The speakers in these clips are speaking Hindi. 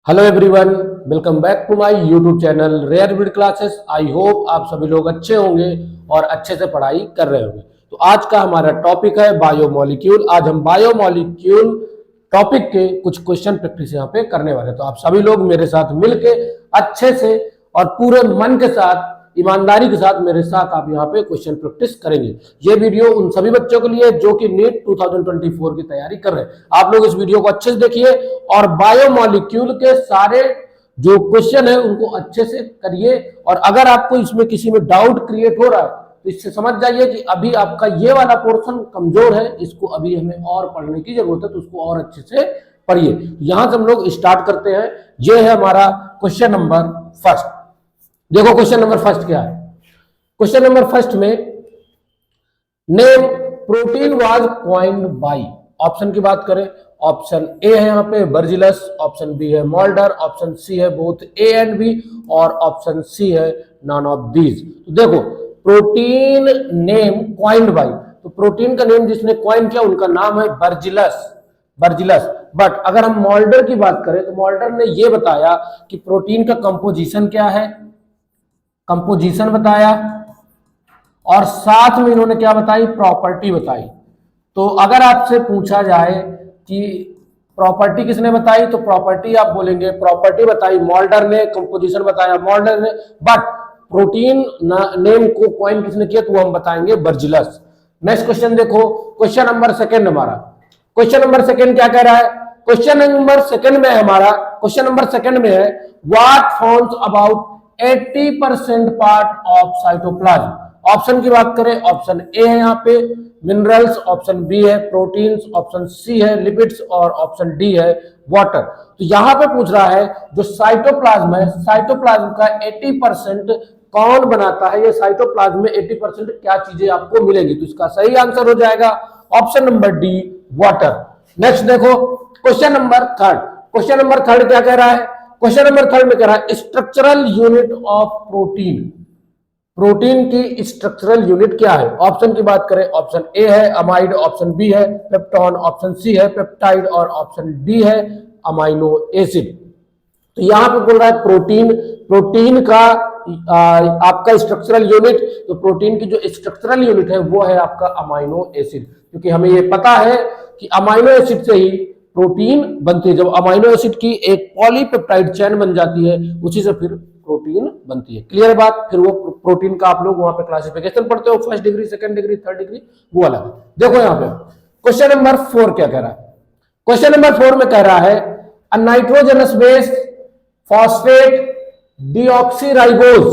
Hello everyone, welcome back to my YouTube channel rare breed classes. I hope आप सभी लोग अच्छे होंगे और अच्छे से पढ़ाई कर रहे होंगे। तो आज का हमारा टॉपिक है बायोमोलिक्यूल। आज हम बायोमोलिक्यूल टॉपिक के कुछ क्वेश्चन प्रैक्टिस यहाँ पे करने वाले हैं। तो आप सभी लोग मेरे साथ मिलके अच्छे से और पूरे मन के साथ, ईमानदारी के साथ मेरे साथ आप यहाँ पे क्वेश्चन प्रैक्टिस करेंगे। ये वीडियो उन सभी बच्चों के लिए जो कि नीट 2024 की तैयारी कर रहे हैं। आप लोग इस वीडियो को अच्छे से देखिए और बायोमोलिक्यूल के सारे जो क्वेश्चन है उनको अच्छे से करिए। और अगर आपको इसमें किसी में डाउट क्रिएट हो रहा है तो इससे समझ जाइए कि अभी आपका ये वाला पोर्शन कमजोर है, इसको अभी हमें और पढ़ने की जरूरत है, तो उसको और अच्छे से पढ़िए। यहां से हम लोग स्टार्ट करते हैं। ये है हमारा क्वेश्चन नंबर फर्स्ट। देखो क्वेश्चन नंबर फर्स्ट क्या है। क्वेश्चन नंबर फर्स्ट में name protein was coined bye. Option की बात करें, ऑप्शन ए है यहाँ पे बर्जिलस, ऑप्शन बी है मोल्डर, ऑप्शन सी है बोथ ए एंड बी और ऑप्शन सी है नॉन ऑफ दीज। तो देखो प्रोटीन नेम कॉइन्ड बाय, तो प्रोटीन का नेम जिसने कॉइन किया उनका नाम है बर्जिलस। बट अगर हम मोल्डर की बात करें तो मोल्डर ने यह बताया कि प्रोटीन का कंपोजिशन क्या है, कंपोजिशन बताया और साथ में इन्होंने क्या बताई, प्रॉपर्टी बताई। तो अगर आपसे पूछा जाए कि प्रॉपर्टी किसने बताई तो प्रॉपर्टी आप बोलेंगे प्रॉपर्टी बताई मोल्डर ने, कंपोजिशन बताया मोल्डर ने, बट प्रोटीन नेम को कॉइन किसने किया तो वो हम बताएंगे बर्जिलस। नेक्स्ट क्वेश्चन देखो, क्वेश्चन नंबर सेकंड हमारा। क्वेश्चन नंबर सेकंड क्या कह रहा है, क्वेश्चन नंबर सेकंड में हमारा क्वेश्चन नंबर सेकंड में है what forms about 80% part of cytoplasm. Option की बात करें, ऑप्शन ए है यहाँ पे मिनरल्स, ऑप्शन बी है प्रोटीन्स, ऑप्शन सी है लिपिड्स और ऑप्शन डी है वाटर। तो यहां पे पूछ रहा है जो साइटोप्लाज्म है, साइटोप्लाज्म का 80% कौन बनाता है, ये साइटोप्लाज्म में 80% क्या चीजें आपको मिलेगी। तो इसका सही आंसर हो जाएगा option number D water. Next देखो question number third. Question number third क्या कह रहा है, क्वेश्चन नंबर थर्ड में कह रहा है structural unit of protein. Protein की स्ट्रक्चरल यूनिट क्या है। ऑप्शन की बात करें, ऑप्शन ए है अमाइड, ऑप्शन बी है पेप्टोन, ऑप्शन सी है पेप्टाइड और ऑप्शन डी है अमाइनो एसिड। तो यहां पे बोल रहा है प्रोटीन का आपका स्ट्रक्चरल यूनिट, तो प्रोटीन की जो स्ट्रक्चरल यूनिट है वो है आपका अमाइनो एसिड, क्योंकि हमें ये पता है कि अमाइनो एसिड से ही प्रोटीन बनती है। जब अमाइनो एसिड की एक पॉलीपेप्टाइड चेन बन जाती है उसी से फिर प्रोटीन बनती है। क्लियर बात। फिर वो प्रोटीन का आप लोग वहां पे क्लासिफिकेशन पढ़ते हो, first degree, second degree, third degree, वो अलग है। देखो यहाँ पे क्वेश्चन नंबर 4 क्या कह रहा है। क्वेश्चन नंबर 4 में कह रहा है a nitrogenous base phosphate deoxyribose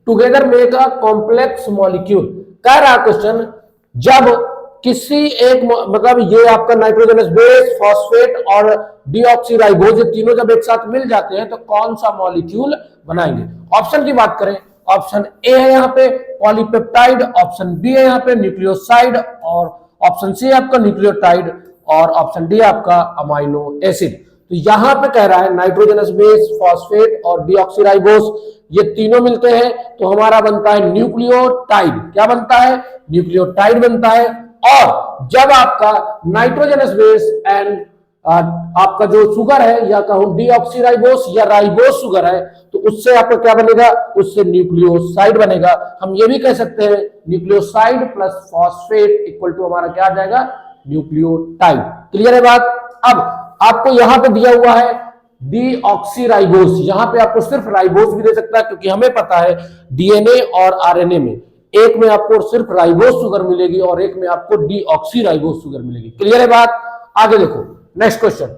together make a complex molecule. कह रहा क्वेश्चन जब किसी एक मतलब ये आपका नाइट्रोजनस बेस, फॉस्फेट और डीऑक्सीराइबोज ये तीनों जब एक साथ मिल जाते हैं तो कौन सा मॉलिक्यूल बनाएंगे। ऑप्शन की बात करें, ऑप्शन ए है यहाँ पे पॉलीपेप्टाइड, ऑप्शन बी है यहाँ पे न्यूक्लियोसाइड और ऑप्शन सी है आपका न्यूक्लियोटाइड और ऑप्शन डी आपका अमाइनो एसिड। तो यहां पे कह रहा है नाइट्रोजनस बेस, फॉस्फेट और डीऑक्सीराइबोज ये तीनों मिलते हैं तो हमारा बनता है न्यूक्लियोटाइड। क्या बनता है, न्यूक्लियोटाइड बनता है। और जब आपका नाइट्रोजनस बेस एंड आपका जो शुगर है या कहूं डीऑक्सीराइबोस या राइबोस शुगर है तो उससे आपका क्या बनेगा, उससे न्यूक्लियोसाइड बनेगा। हम ये भी कह सकते हैं nucleoside plus phosphate equal to हमारा क्या आ जाएगा, न्यूक्लियोटाइड। क्लियर है बात। अब आपको यहां पे दिया हुआ है डीऑक्सीराइबोस, यहां पे आपको सिर्फ राइबोस भी दे सकता है क्योंकि हमें पता है डीएनए और आरएनए में एक में आपको सिर्फ राइबोस शुगर मिलेगी और एक में आपको डीऑक्सीराइबोस शुगर मिलेगी। क्लियर है बात। आगे देखो नेक्स्ट क्वेश्चन।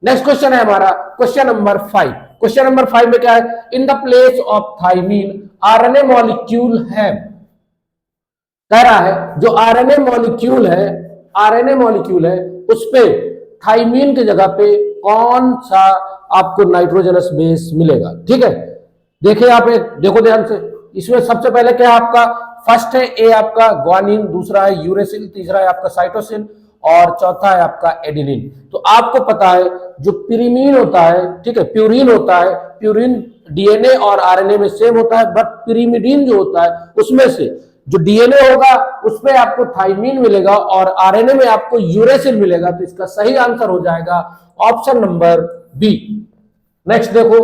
नेक्स्ट क्वेश्चन है हमारा क्वेश्चन नंबर 5। क्वेश्चन नंबर 5 में क्या है, in the place of thymine RNA molecule है। कह रहा है जो आरएनए मॉलिक्यूल है उस पे थाइमीन की जगह पे कौन सा आपको नाइट्रोजनस बेस मिलेगा। ठीक है, देखिए आप देखो ध्यान से। इसमें सबसे पहले क्या है आपका, फर्स्ट है ए आपका ग्वानिन, दूसरा है यूरेसिल, तीसरा है आपका साइटोसिन और चौथा है आपका एडिनिन। तो आपको पता है जो पिरीमीन होता है, ठीक है, प्यूरिन होता है, प्यूरिन डीएनए और आरएनए में सेम होता है, बट पिरीमिडीन जो होता है उसमें से जो डीएनए होगा उसमें आपको थाइमीन मिलेगा और आरएनए में आपको यूरेसिल मिलेगा। तो इसका सही आंसर हो जाएगा ऑप्शन नंबर बी। नेक्स्ट देखो,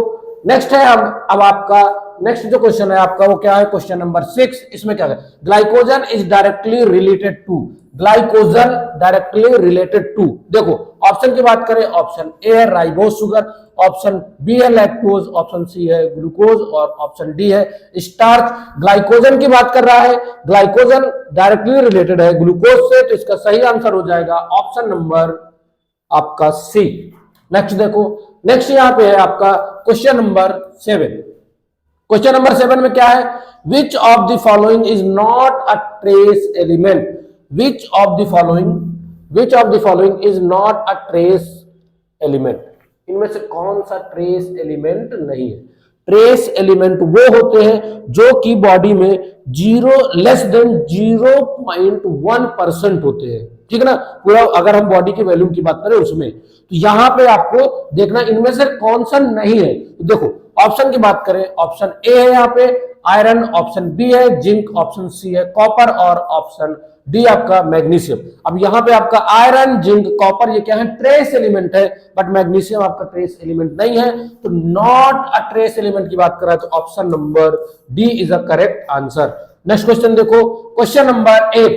नेक्स्ट है अब आपका नेक्स्ट जो क्वेश्चन है आपका वो क्या है, क्वेश्चन नंबर 6। इसमें क्या है, glycogen is directly related to, glycogen directly related to, देखो ऑप्शन की बात करें, ऑप्शन ए है राइबोज शुगर, ऑप्शन बी है लैक्टोज, ऑप्शन सी है ग्लूकोज और ऑप्शन डी है स्टार्च। ग्लाइकोजन की बात कर रहा है, ग्लाइकोजन डायरेक्टली रिलेटेड है ग्लूकोज से, तो इसका सही आंसर हो जाएगा ऑप्शन नंबर आपका सी। नेक्स्ट देखो, नेक्स्ट यहां पे है आपका क्वेश्चन नंबर 7। क्वेश्चन नंबर 7 में क्या है, विच of the following is not a trace element, which of the following is not a trace element, इनमें से कौन सा ट्रेस एलिमेंट नहीं है। ट्रेस एलिमेंट वो होते हैं जो कि बॉडी में लेस देन 0.1% होते हैं, ठीक है ना, पूरा अगर हम बॉडी के वॉल्यूम की बात करें उसमें, तो यहां पे आपको देखना इनमें से कौन सा नहीं है। तो देखो ऑप्शन की बात करें, ऑप्शन ए है यहाँ पे आयरन, ऑप्शन बी है जिंक, ऑप्शन सी है कॉपर और ऑप्शन डी आपका मैग्नीशियम। अब यहाँ पे आपका आयरन, जिंक, कॉपर ये क्या है, ट्रेस एलिमेंट है, बट मैग्नीशियम आपका ट्रेस एलिमेंट नहीं है, तो नॉट अ ट्रेस एलिमेंट की बात करें तो option number D is a correct answer. Next question देखो, क्वेश्चन नंबर 8।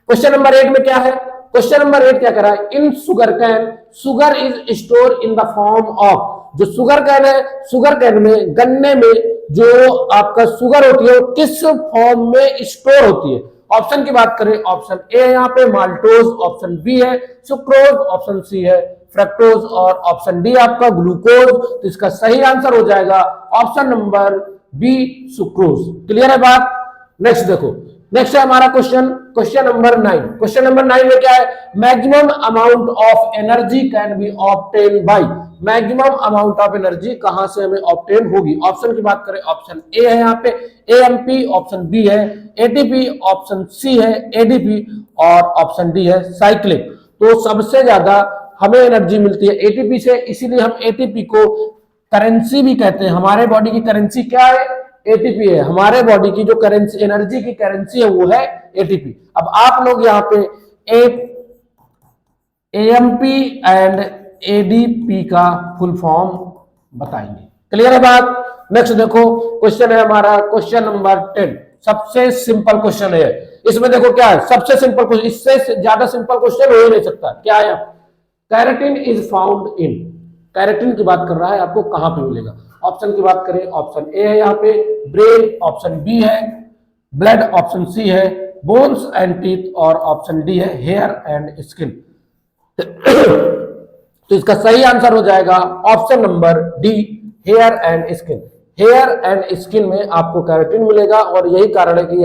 क्वेश्चन नंबर 8 में क्या है, क्वेश्चन नंबर 8 क्या कर रहा है, इन sugar cane sugar is store in the form of, जो शुगर कैन है, शुगर कैन में गन्ने में जो आपका शुगर होती है वो किस फॉर्म में स्टोर होती है। ऑप्शन की बात करें, ऑप्शन ए है यहाँ पे माल्टोज, ऑप्शन बी है सुक्रोज, ऑप्शन सी है फ्रक्टोज और ऑप्शन डी आपका ग्लूकोज, तो इसका सही आंसर हो जाएगा option number B sucrose. Clear है बात। नेक्स्ट देखो, नेक्स्ट है हमारा question, question number 9। Question number 9 में क्या है, maximum amount of energy can be obtain by, maximum amount of energy कहां से हमें ऑब्टेन होगी। ऑप्शन की बात करें, ऑप्शन ए है यहाँ पे एएमपी, ऑप्शन बी है एटीपी, ऑप्शन सी है एडीपी और ऑप्शन डी है साइक्लिक। तो सबसे ज्यादा हमें एनर्जी मिलती है एटीपी से, इसीलिए हम एटीपी को करेंसी भी कहते हैं। हमारे बॉडी की करेंसी क्या है, एटीपी है, हमारे बॉडी की जो करेंसी एनर्जी की करेंसी है वो है एटीपी। अब आप लोग यहाँ पे एएमपी एंड एडीपी का फुल फॉर्म बताएंगे। क्लियर है बात। नेक्स्ट देखो, क्वेश्चन है हमारा क्वेश्चन नंबर 10। सबसे सिंपल क्वेश्चन है इसमें, देखो क्या है, सबसे सिंपल क्वेश्चन, इससे ज्यादा सिंपल क्वेश्चन हो ही नहीं सकता। क्या है, keratin is found in, keratin की बात कर रहा है, आपको कहां पे मिलेगा। ऑप्शन की बात करें, ऑप्शन ए है यहाँ पे ब्रेन, ऑप्शन बी है ब्लड, ऑप्शन सी है बोन्स एंड टीथ और ऑप्शन डी है हेयर एंड स्किन। तो इसका सही आंसर हो जाएगा option number D hair and skin. Hair and skin में आपको कैरेटिन मिलेगा और यही कारण है कि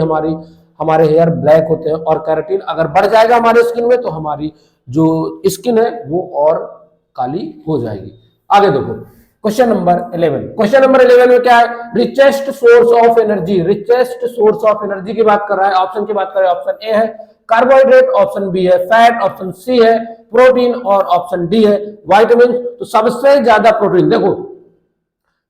हमारे हेयर ब्लैक होते हैं, और कैरेटिन अगर बढ़ जाएगा हमारे स्किन में तो हमारी जो स्किन है वो और काली हो जाएगी। आगे देखो क्वेश्चन नंबर 11। क्वेश्चन नंबर 11 में क्या है, richest source of energy, richest source of energy की बात कर रहा है। ऑप्शन की बात करें, ऑप्शन ए है कार्बोहाइड्रेट, ऑप्शन बी है फैट, ऑप्शन सी है प्रोटीन और ऑप्शन डी है विटामिन। तो सबसे ज्यादा प्रोटीन, देखो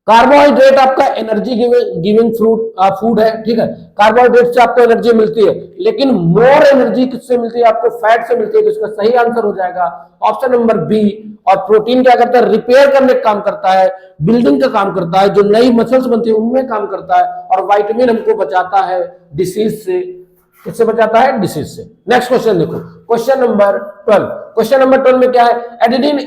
कार्बोहाइड्रेट आपका एनर्जी गिविंग फूड है, ठीक है, कार्बोहाइड्रेट से आपको एनर्जी मिलती है, लेकिन मोर एनर्जी किससे मिलती है, आपको फैट से मिलती है। तो इसका सही आंसर हो जाएगा ऑप्शन नंबर बी। और प्रोटीन क्या करता है, रिपेयर करने का काम करता है, बिल्डिंग का काम करता है, जो नई मसल्स बनती है उनमें काम करता है, और विटामिन हमको बचाता है डिसीज से। किससे बचाता है, डिसीज से। नेक्स्ट क्वेश्चन देखो, क्वेश्चन नंबर 12। क्वेश्चन नंबर 12 में क्या है, एडेनिन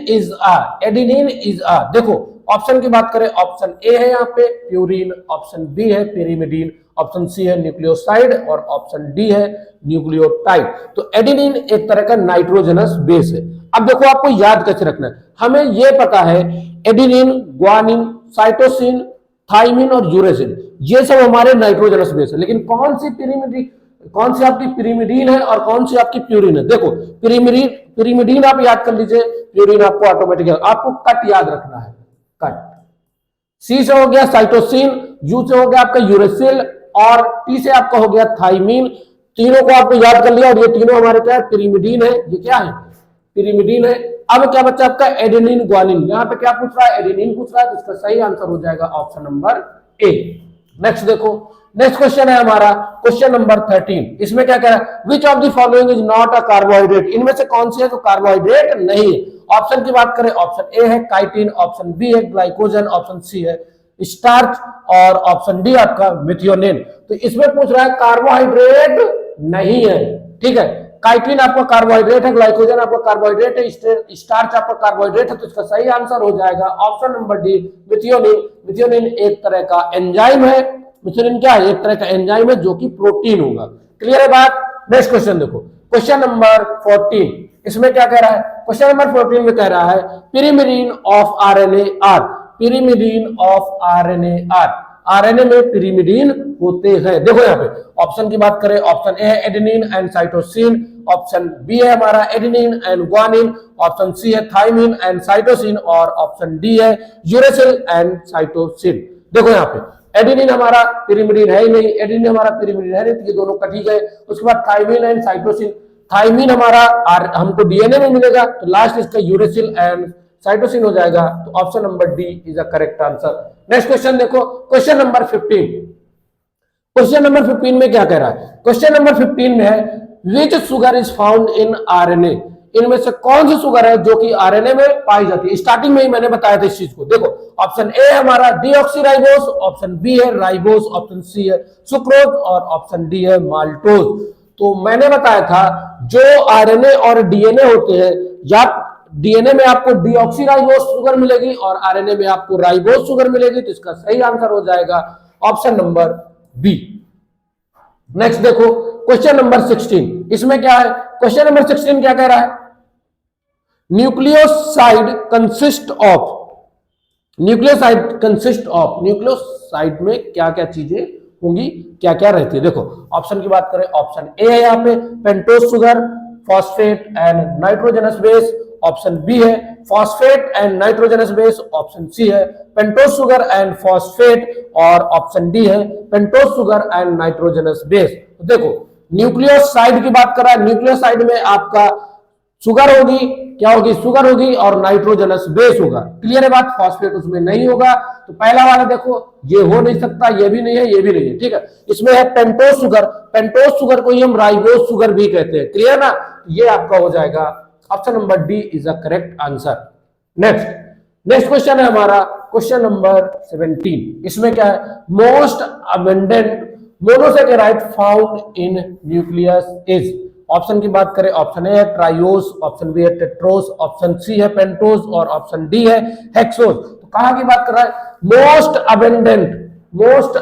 इज अ, देखो ऑप्शन की बात करें, ऑप्शन ए है यहाँ पे प्यूरिन, ऑप्शन बी है पिरिमिडीन, ऑप्शन सी है न्यूक्लियोसाइड और ऑप्शन डी है न्यूक्लियोटाइड। तो एडेनिन एक तरह का नाइट्रोजनस बेस है। अब देखो आपको याद कैसे रखना है, हमें यह पता है एडेनिन, ग्वानिन, साइटोसिन, थाइमिन और यूरेसिन ये सब हमारे नाइट्रोजनस बेस है, लेकिन कौन सी आपकी पिरिमिडीन है और कौन सी आपकी प्यूरिन है। देखो पिरिमिडीन आप याद कर लीजिए, प्यूरिन आपको ऑटोमेटिक, आपको कट याद रखना है, कट। सी से हो गया साइटोसिन, यू से हो गया आपका यूरेसिल और टी से आपका हो गया थाइमिन। तीनों को आपको याद कर लिया और ये तीनों हमारे क्या है, पिरिमिडीन है। ये क्या है, पिरिमिडीन है। अब क्या बच्चा आपका एडेनिन ग्वानिन, यहां पे क्या पूछ रहा है, एडेनिन पूछ रहा है, तो इसका सही आंसर हो जाएगा ऑप्शन नंबर ए। नेक्स्ट देखो नेक्स्ट क्वेश्चन है हमारा क्वेश्चन नंबर 13। इसमें क्या कह रहा है, विच of the following is not a carbohydrate, इनमें से कौन सी है तो कार्बोहाइड्रेट नहीं है। ऑप्शन की बात करें, ऑप्शन ए है काइटिन, ऑप्शन बी है ग्लाइकोजन, ऑप्शन सी है स्टार्च और ऑप्शन डी आपका मिथियोनिन। तो इसमें पूछ रहा है कार्बोहाइड्रेट नहीं है, ठीक है। काइटिन आपका कार्बोहाइड्रेट है, ग्लाइकोजन आपका कार्बोहाइड्रेट है, स्टार्च आपका कार्बोहाइड्रेट है, तो इसका सही आंसर हो जाएगा option number D methionine. Methionine एक तरह का एंजाइम है, मिथियोनिन क्या है, एक तरह का एंजाइम है जो कि प्रोटीन होगा। क्लियर है बात। नेक्स्ट क्वेश्चन देखो, क्वेश्चन नंबर 14। इसमें क्या कह रहा है, क्वेश्चन नंबर 14 में कह रहा है pyrimidine of RNA-R, pyrimidine of RNA-R, RNA में pyrimidine होते हैं। देखो यहाँ पे ऑप्शन की बात करें, ऑप्शन ए है adenine and cytosine, option B है हमारा adenine and guanine, option C है थाइमिन एंड साइटोसिन और ऑप्शन डी है यूरेसिल एंड साइटोसिन। देखो यहाँ पे एडेनिन हमारा pyrimidine है ही नहीं, एडेनिन हमारा pyrimidine है नहीं, तो ये दोनों कट ही गए। उसके बाद थाइमिन एंड साइटोसिन, थाइमिन हमारा हमको डीएनए में मिलेगा, तो लास्ट इसका यूरेसिल एंड साइटोसिन हो जाएगा। तो option number D is a correct answer. Next question देखो, क्वेश्चन नंबर 15। क्वेश्चन नंबर 15 में क्या कह रहा है, क्वेश्चन नंबर 15 में है which sugar is found in RNA, इनमें से कौन सी शुगर है जो कि आरएनए में पाई जाती है। स्टार्टिंग में ही मैंने बताया था इस चीज को। देखो ऑप्शन ए है हमारा डीऑक्सीराइबोस, ऑप्शन बी है राइबोस, ऑप्शन सी है सुक्रोज और ऑप्शन डी है माल्टोज। तो मैंने बताया था जो आरएनए और डीएनए होते हैं, या डीएनए में आपको डीऑक्सीराइबोस शुगर मिलेगी और आरएनए में आपको राइबोस शुगर मिलेगी, तो इसका सही आंसर हो जाएगा ऑप्शन नंबर बी। नेक्स्ट देखो क्वेश्चन नंबर 16। इसमें क्या है, क्वेश्चन नंबर 16 क्या कह रहा है, nucleoside consist of, nucleoside consist of, nucleoside में क्या क्या चीजें होंगी, क्या क्या रहती है। देखो ऑप्शन की बात करें, ऑप्शन ए है यहाँ पे pentose sugar, phosphate and nitrogenous base, option B है phosphate and nitrogenous base, option C है पेंटोज शुगर एंड फॉस्फेट और ऑप्शन डी है pentose sugar and nitrogenous base. तो देखो न्यूक्लियोसाइड की बात कर रहा है, न्यूक्लियोसाइड में आपका शुगर होगी, क्या होगी, शुगर होगी और नाइट्रोजनस बेस होगा। क्लियर है बात, फॉस्फेट उसमें नहीं होगा। तो पहला वाला देखो ये हो नहीं सकता, ये भी नहीं है, ये भी नहीं है, ठीक है। इसमें है पेंटोज शुगर, पेंटोज शुगर को ही हम राइबोज शुगर भी कहते हैं। क्लियर ना, ये आपका हो जाएगा option number D is a correct answer. Next question है हमारा क्वेश्चन नंबर 17। इसमें क्या है, most abundant monosaccharide found in nucleus is. Option की बात करें, ऑप्शन ए है ट्राइओस, ऑप्शन बी है टेट्रोस, ऑप्शन सी है पेंटोस और ऑप्शन डी है हेक्सोस। तो कहां की बात कर रहा है, मोस्ट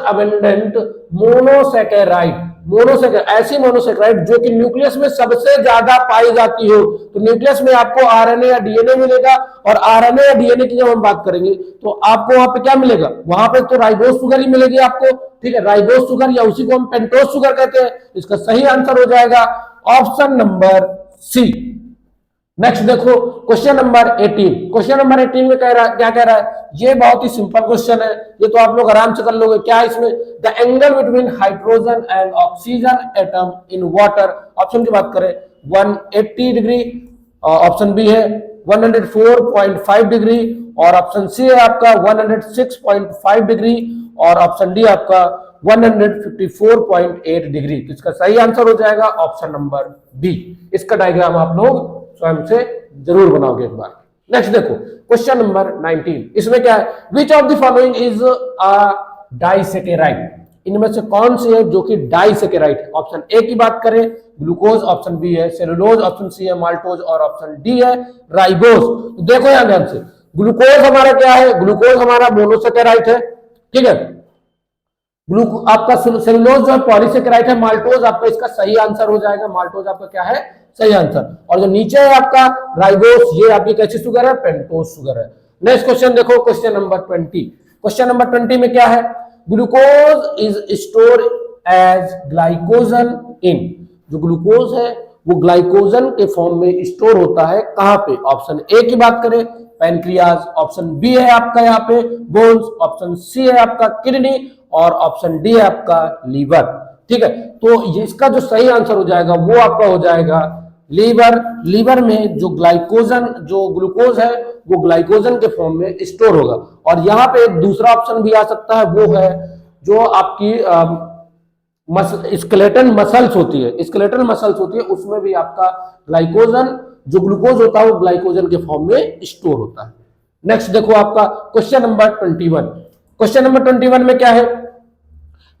अबंडेंट मोनोसेकेराइड, मोनोसेकेराइड ऐसी मोनोसेकेराइड जो कि न्यूक्लियस में सबसे ज्यादा पाई जाती हो। तो न्यूक्लियस में आपको आरएनए या डीएनए मिलेगा, और आरएनए या डीएनए की जब हम बात करेंगे तो आपको वहां पे क्या मिलेगा, वहां पे तो राइबोस शुगर ही मिलेगी आपको, ठीक है, राइबोस शुगर या उसी को हम पेंटोस शुगर कहते हैं। इसका सही आंसर हो जाएगा ऑप्शन नंबर सी। नेक्स्ट देखो क्वेश्चन नंबर 18। क्वेश्चन नंबर 18 में क्या कह रहा है, ये बहुत ही सिंपल क्वेश्चन है, ये तो आप लोग आराम से कर लोगे। क्या है इसमें, the angle between hydrogen and oxygen atom in water. Option की बात करें 180 डिग्री, ऑप्शन बी है 104.5 डिग्री और ऑप्शन सी है आपका 106.5 डिग्री और ऑप्शन डी आपका 154.8 डिग्री। तो इसका सही आंसर हो जाएगा ऑप्शन नंबर बी। इसका डायग्राम आप लोग स्वयं से जरूर बनाओगे एक बार। नेक्स्ट देखो क्वेश्चन नंबर 19। इसमें क्या है, विच of the following is a disaccharide, इनमें से कौन सी है जो कि डाइसेकेराइड है। ऑप्शन ए की बात करें ग्लूकोज, ऑप्शन बी है सेलुलोज, ऑप्शन सी है माल्टोज और ऑप्शन डी है राइबोज। तो देखो यहां ध्यान से, ग्लूकोज हमारा क्या है, ग्लूकोज हमारा मोनोसेकेराइड है, ठीक है। आपका सेलुलोज जो है पॉलीसेकेराइड है, माल्टोज आपका इसका सही आंसर हो जाएगा, माल्टोज आपका क्या है, सही आंसर। और जो नीचे है आपका राइबोस, ये आपकी कैसी शुगर है, पेंटोज शुगर है। नेक्स्ट क्वेश्चन देखो क्वेश्चन नंबर 20। क्वेश्चन नंबर 20 में क्या है, glucose is store as glycogen in, जो ग्लूकोज है वो ग्लाइकोजन के फॉर्म में स्टोर होता है कहां पे। ऑप्शन ए की बात करें पैनक्रियाज, ऑप्शन बी है आपका यहाँ पे बोन्स, ऑप्शन सी है आपका किडनी और ऑप्शन डी है आपका लीवर, ठीक है। तो इसका जो सही आंसर हो जाएगा वो आपका हो जाएगा लीवर। लीवर में जो ग्लाइकोजन, जो ग्लूकोज है वो ग्लाइकोजन के फॉर्म में स्टोर होगा। और यहाँ पे एक दूसरा ऑप्शन भी आ सकता है, वो है जो आपकी स्केलेटन मसल्स होती है, स्केलेटन मसल्स होती है, उसमें भी आपका ग्लाइकोजन जो ग्लूकोज होता है वो ग्लाइकोजन के फॉर्म में स्टोर होता है। नेक्स्ट देखो आपका क्वेश्चन नंबर 21। क्वेश्चन नंबर 21 में क्या है,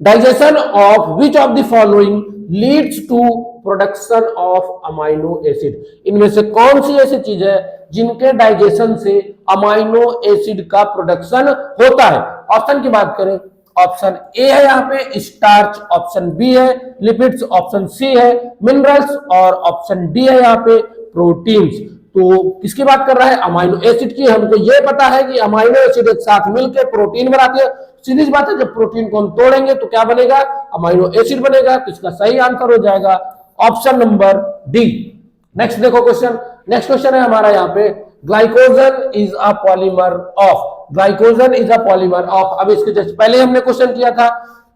digestion of which of the following leads to production of amino acid. इनमें से कौन सी ऐसी चीज है जिनके डाइजेशन से अमाइनो एसिड का प्रोडक्शन होता है। ऑप्शन की बात करें, ऑप्शन ए है यहाँ पे स्टार्च, ऑप्शन बी है लिपिड्स, ऑप्शन सी है मिनरल्स और ऑप्शन डी है यहाँ पे प्रोटीन्स। तो किसकी बात कर रहा है, अमाइनो एसिड की। हमको ये पता है कि अमाइनो एसिड एक साथ मिलकर प्रोटीन बनाते हैं। सीधी सी बात है, जब प्रोटीन को हम तोड़ेंगे तो क्या बनेगा, अमाइनो एसिड बनेगा। तो इसका सही आंसर हो जाएगा ऑप्शन नंबर डी। नेक्स्ट देखो क्वेश्चन, नेक्स्ट क्वेश्चन है हमारा यहाँ पे, glycogen is a polymer of, glycogen is a polymer of. अब इसके जस्ट पहले हमने क्वेश्चन किया था,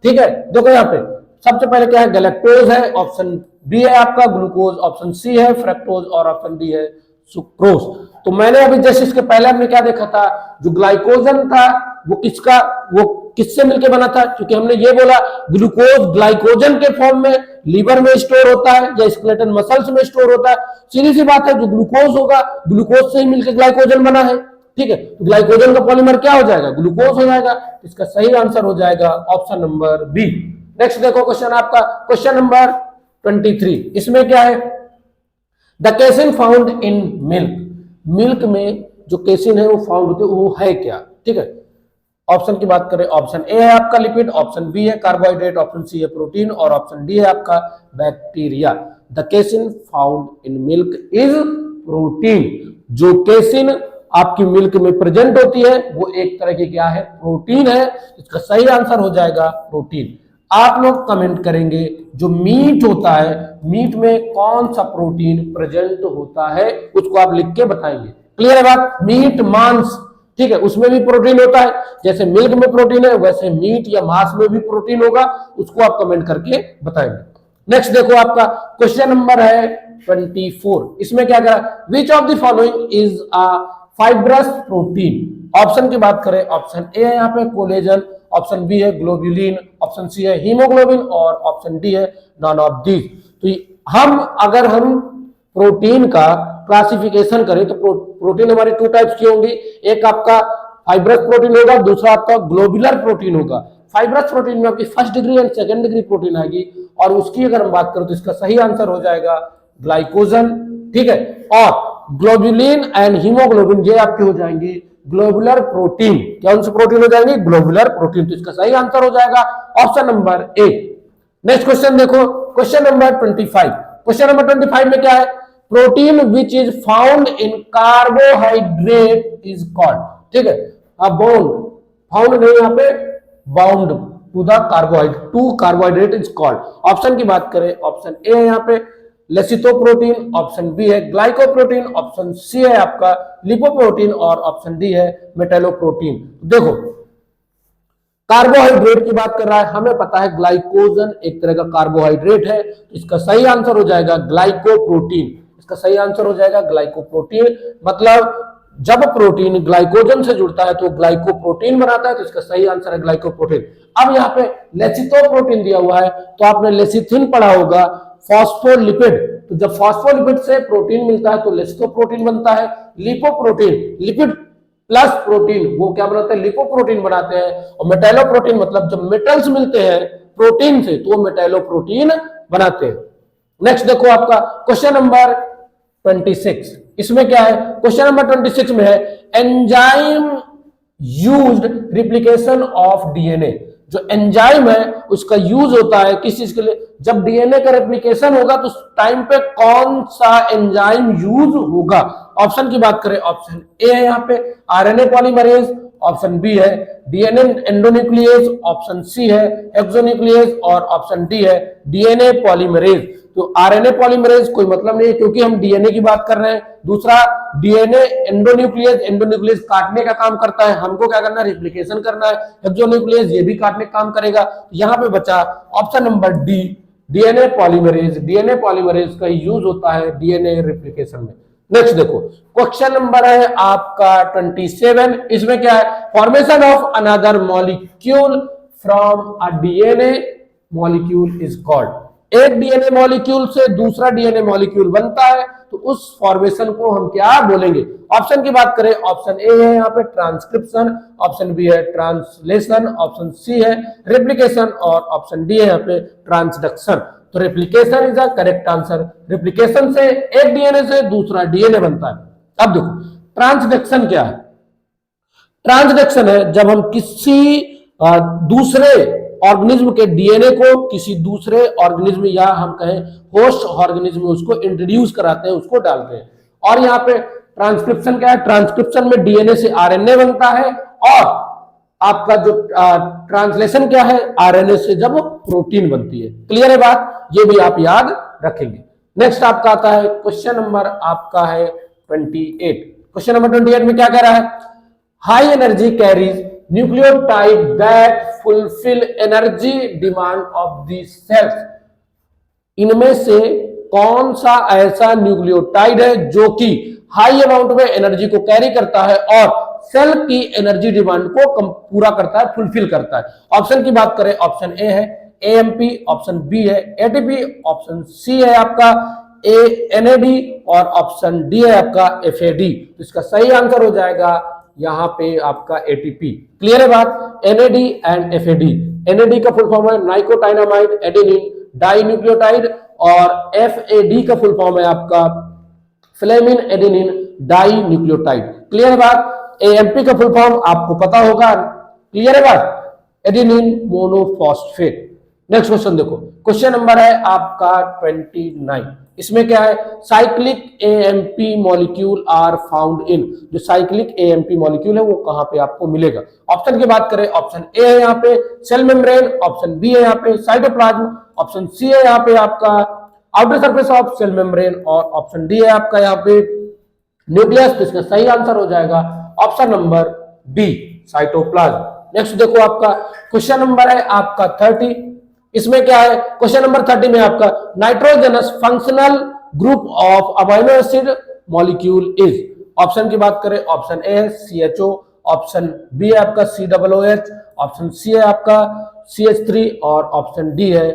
ठीक है। देखो यहाँ पे सबसे पहले क्या है, गैलेक्टोज है, ऑप्शन बी है आपका ग्लूकोज, ऑप्शन सी है फ्रक्टोज और ऑप्शन डी है सुक्रोज। तो मैंने अभी जस्ट इसके पहले हमने क्या देखा था, जो ग्लाइकोजन था वो किससे मिलकर बना था, क्योंकि हमने ये बोला ग्लूकोज ग्लाइकोजन के फॉर्म में लीवर में स्टोर होता है या स्केलेटन मसल्स में स्टोर होता है। सीधी सी बात है, जो ग्लूकोज होगा ग्लूकोज से ही मिलकर ग्लाइकोजन बना है, ठीक है। तो ग्लाइकोजन का पॉलीमर क्या हो जाएगा, ग्लूकोज हो जाएगा। इसका सही आंसर हो जाएगा ऑप्शन नंबर बी। नेक्स्ट देखो क्वेश्चन आपका, क्वेश्चन नंबर 23। इसमें क्या है, the casein found in milk, milk में जो केसिन है वो फाउंड होते वो है क्या, ठीक है। ऑप्शन की बात करें, ऑप्शन ए है आपका लिपिड, ऑप्शन बी है कार्बोहाइड्रेट, ऑप्शन सी है प्रोटीन और ऑप्शन डी है आपका bacteria. The casein found in milk is protein. जो केसिन आपकी मिल्क में प्रेजेंट होती है वो एक तरह की क्या है, प्रोटीन है। इसका सही आंसर हो जाएगा प्रोटीन। आप लोग कमेंट करेंगे जो मीट होता है, मीट में कौन सा प्रोटीन प्रेजेंट होता है, उसको आप लिख के बताएंगे। क्लियर है बात, मीट मांस, ठीक है, उसमें भी प्रोटीन होता है। जैसे मिल्क में प्रोटीन है वैसे मीट या मांस में भी प्रोटीन होगा, उसको आप कमेंट करके बताएंगे। नेक्स्ट देखो आपका क्वेश्चन नंबर है 24। इसमें क्या करा, विच of the following is a fibrous protein. Option की बात करें, ऑप्शन ए है यहाँ पे कोलेजन, ऑप्शन बी है ग्लोबुलिन, ऑप्शन सी है हीमोग्लोबिन और ऑप्शन डी है नॉन ऑफ दीज। तो अगर हम प्रोटीन का क्लासिफिकेशन करें तो प्रोटीन हमारी टू टाइप्स की होंगी, एक आपका फाइब्रस प्रोटीन होगा, दूसरा आपका ग्लोबुलर प्रोटीन होगा। फाइब्रस प्रोटीन में आपकी first degree and second degree protein आएगी और उसकी अगर हम बात करें तो इसका सही आंसर हो जाएगा ग्लाइकोजन, ठीक है। और ग्लोबुलिन एंड हीमोग्लोबिन ये आपकी हो जाएंगी ग्लोबुलर प्रोटीन। कौन सी प्रोटीन हो जाएंगी, ग्लोबुलर प्रोटीन। तो इसका सही आंसर हो जाएगा option number A. Next question देखो, क्वेश्चन नंबर 25। क्वेश्चन नंबर 25 में क्या है, protein which is found in carbohydrate is called, ठीक है। अब बाउंड, फाउंड नहीं यहाँ पे, bound to the carbohydrate is called. Option की बात करें, ऑप्शन ए है यहाँ पे लेसिथोप्रोटीन, ऑप्शन बी है ग्लाइकोप्रोटीन, ऑप्शन सी है आपका लिपोप्रोटीन और ऑप्शन डी है मेटालोप्रोटीन। देखो कार्बोहाइड्रेट की बात कर रहा है, हमें पता है ग्लाइकोजन एक तरह का कार्बोहाइड्रेट है, इसका सही आंसर हो जाएगा ग्लाइकोप्रोटीन। इसका सही आंसर हो जाएगा ग्लाइकोप्रोटीन। मतलब जब प्रोटीन ग्लाइकोजन से जुड़ता है तो ग्लाइकोप्रोटीन बनाता है, तो इसका सही आंसर है ग्लाइकोप्रोटीन। अब यहाँ पे लेसिथोप्रोटीन दिया हुआ है तो आपने लेसिथिन पढ़ा होगा, फॉस्फोलिपिड। तो जब फॉस्फोलिपिड से प्रोटीन मिलता है तो लेसिथोप्रोटीन बनता है। लिपोप्रोटीन, लिपिड प्लस प्रोटीन, वो क्या बनाते हैं, लिपोप्रोटीन बनाते हैं। और मेटालोप्रोटीन मतलब जब मेटल्स मिलते हैं प्रोटीन से तो वो मेटालोप्रोटीन बनाते हैं। नेक्स्ट देखो आपका क्वेश्चन नंबर 26। इसमें क्या है, क्वेश्चन नंबर 26 में है enzyme used replication of DNA. जो एंजाइम है उसका यूज होता है किस चीज के लिए, जब डीएनए का रेप्लिकेशन होगा तो उस टाइम पे कौन सा एंजाइम यूज होगा। ऑप्शन की बात करें, ऑप्शन ए है यहाँ पे आरएनए पॉलीमरेज, ऑप्शन बी है डीएनए एंडोन्यूक्लियेज, ऑप्शन सी है हेक्सोन्यूक्लियेज और ऑप्शन डी है डीएनए पॉलीमरेज। तो आरएनए पॉलीमरेज कोई मतलब नहीं है क्योंकि हम डीएनए की बात कर रहे हैं। दूसरा डीएनए एंडोन्यूक्लियस, एंडोन्यूक्लियस काटने का काम करता है, हमको क्या करना है, रिप्लिकेशन करना है। हेक्सोन्यूक्लियस ये भी काटने का काम करेगा। यहाँ पे बचा option number D DNA polymerase. DNA polymerase का यूज होता है डीएनए रिप्लिकेशन में। नेक्स्ट देखो क्वेश्चन नंबर है आपका 27। इसमें क्या है, formation of another molecule from a DNA molecule is called. एक डीएनए मॉलिक्यूल से दूसरा डीएनए मॉलिक्यूल बनता है तो उस फॉर्मेशन को हम क्या बोलेंगे। ऑप्शन की बात करें, ऑप्शन ए है यहाँ पे ट्रांसक्रिप्शन, ऑप्शन बी है ट्रांसलेशन, ऑप्शन सी है रेप्लिकेशन और ऑप्शन डी है यहाँ पे ट्रांसडक्शन। तो replication is the correct answer. Replication से एक डीएनए से दूसरा डीएनए बनता है। अब देखो ट्रांसडक्शन क्या है। ट्रांसडक्शन है जब हम किसी दूसरे ऑर्गेनिज्म के डीएनए को किसी दूसरे ऑर्गेनिज्म या हम कहें होस्ट ऑर्गेनिज्म में उसको इंट्रोड्यूस कराते हैं, उसको डालते हैं। और यहाँ पे ट्रांसक्रिप्शन क्या है, ट्रांसक्रिप्शन में डीएनए से आरएनए बनता है और आपका जो ट्रांसलेशन क्या है, आरएनए से जब प्रोटीन बनती है। क्लियर है बात, ये भी आप याद रखेंगे। नेक्स्ट आपका आता है क्वेश्चन नंबर आपका है 28। क्वेश्चन नंबर 28 में क्या कह रहा है, high energy carries nucleotide that fulfil energy demand of the cells. इनमें से कौन सा ऐसा न्यूक्लियोटाइड है जो कि हाई अमाउंट में एनर्जी को कैरी करता है और सेल की एनर्जी डिमांड को पूरा करता है, फुलफिल करता है। ऑप्शन की बात करें, ऑप्शन ए है एएमपी, ऑप्शन बी है एटीपी, ऑप्शन सी है आपका एनएडी और ऑप्शन डी है आपका एफएडी। तो इसका सही आंसर हो जाएगा यहाँ पे आपका एटीपी। क्लियर है बात, एनएडी एंड एफएडी। एनएडी का फुल फॉर्म है नाइकोटाइनामाइड एडेनिन डाई न्यूक्लियोटाइड और एफएडी का फुल फॉर्म है आपका flavin adenine di nucleotide. Clear है बात, एएमपी का फुल फॉर्म आपको पता होगा। क्लियर है बात, एडेनिन मोनोफॉस्फेट। नेक्स्ट क्वेश्चन देखो, क्वेश्चन नंबर है आपका 29। इसमें क्या है, cyclic AMP molecule are found in. जो साइक्लिक एएमपी मॉलिक्यूल है वो कहां पे आपको मिलेगा। ऑप्शन की बात करें, ऑप्शन ए है यहाँ पे सेल मेम्ब्रेन, ऑप्शन बी है यहाँ पे साइटोप्लाज्म, ऑप्शन सी है यहाँ पे आपका outer surface of cell membrane और ऑप्शन डी है आपका यहाँ पे न्यूक्लियस। तो इसका सही आंसर हो जाएगा option number B cytoplasm. Next देखो आपका क्वेश्चन नंबर है आपका 30। इसमें क्या है, क्वेश्चन नंबर 30 में आपका nitrogenous functional group of amino acid molecule is. Option की बात करें, ऑप्शन ए है CHO, ऑप्शन बी है आपका COOH, ऑप्शन सी है आपका CH3 और ऑप्शन डी है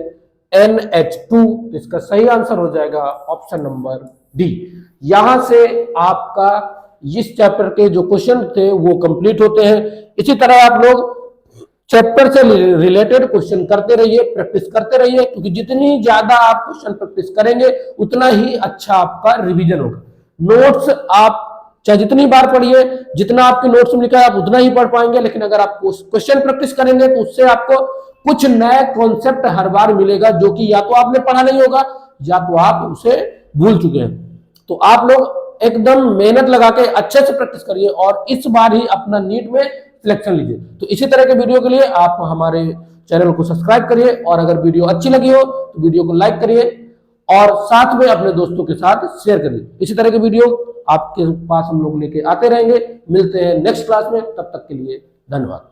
NH2। इसका सही आंसर हो जाएगा ऑप्शन नंबर डी। यहां से आपका इस चैप्टर के जो क्वेश्चन थे वो कंप्लीट होते हैं। इसी तरह आप लोग चैप्टर से रिलेटेड क्वेश्चन करते रहिए, प्रैक्टिस करते रहिए, क्योंकि जितनी ज्यादा आप क्वेश्चन प्रैक्टिस करेंगे उतना ही अच्छा आपका रिवीजन होगा। नोट्स आप चाहे जितनी बार पढ़िए, जितना आपके नोट्स में लिखा है आप उतना ही पढ़ पाएंगे, लेकिन अगर आप क्वेश्चन प्रैक्टिस करेंगे तो उससे आपको कुछ नया कॉन्सेप्ट हर बार मिलेगा जो कि या तो आपने पढ़ा नहीं होगा या तो आप उसे भूल चुके हैं। तो आप लोग एकदम मेहनत लगा के अच्छे से प्रैक्टिस करिए और इस बार ही अपना नीट में सिलेक्शन लीजिए। तो इसी तरह के वीडियो के लिए आप हमारे चैनल को सब्सक्राइब करिए और अगर वीडियो अच्छी लगी हो तो वीडियो को लाइक करिए और साथ में अपने दोस्तों के साथ शेयर करिए। इसी तरह के वीडियो आपके पास हम लोग लेके आते रहेंगे। मिलते हैं नेक्स्ट क्लास में, तब तक के लिए धन्यवाद।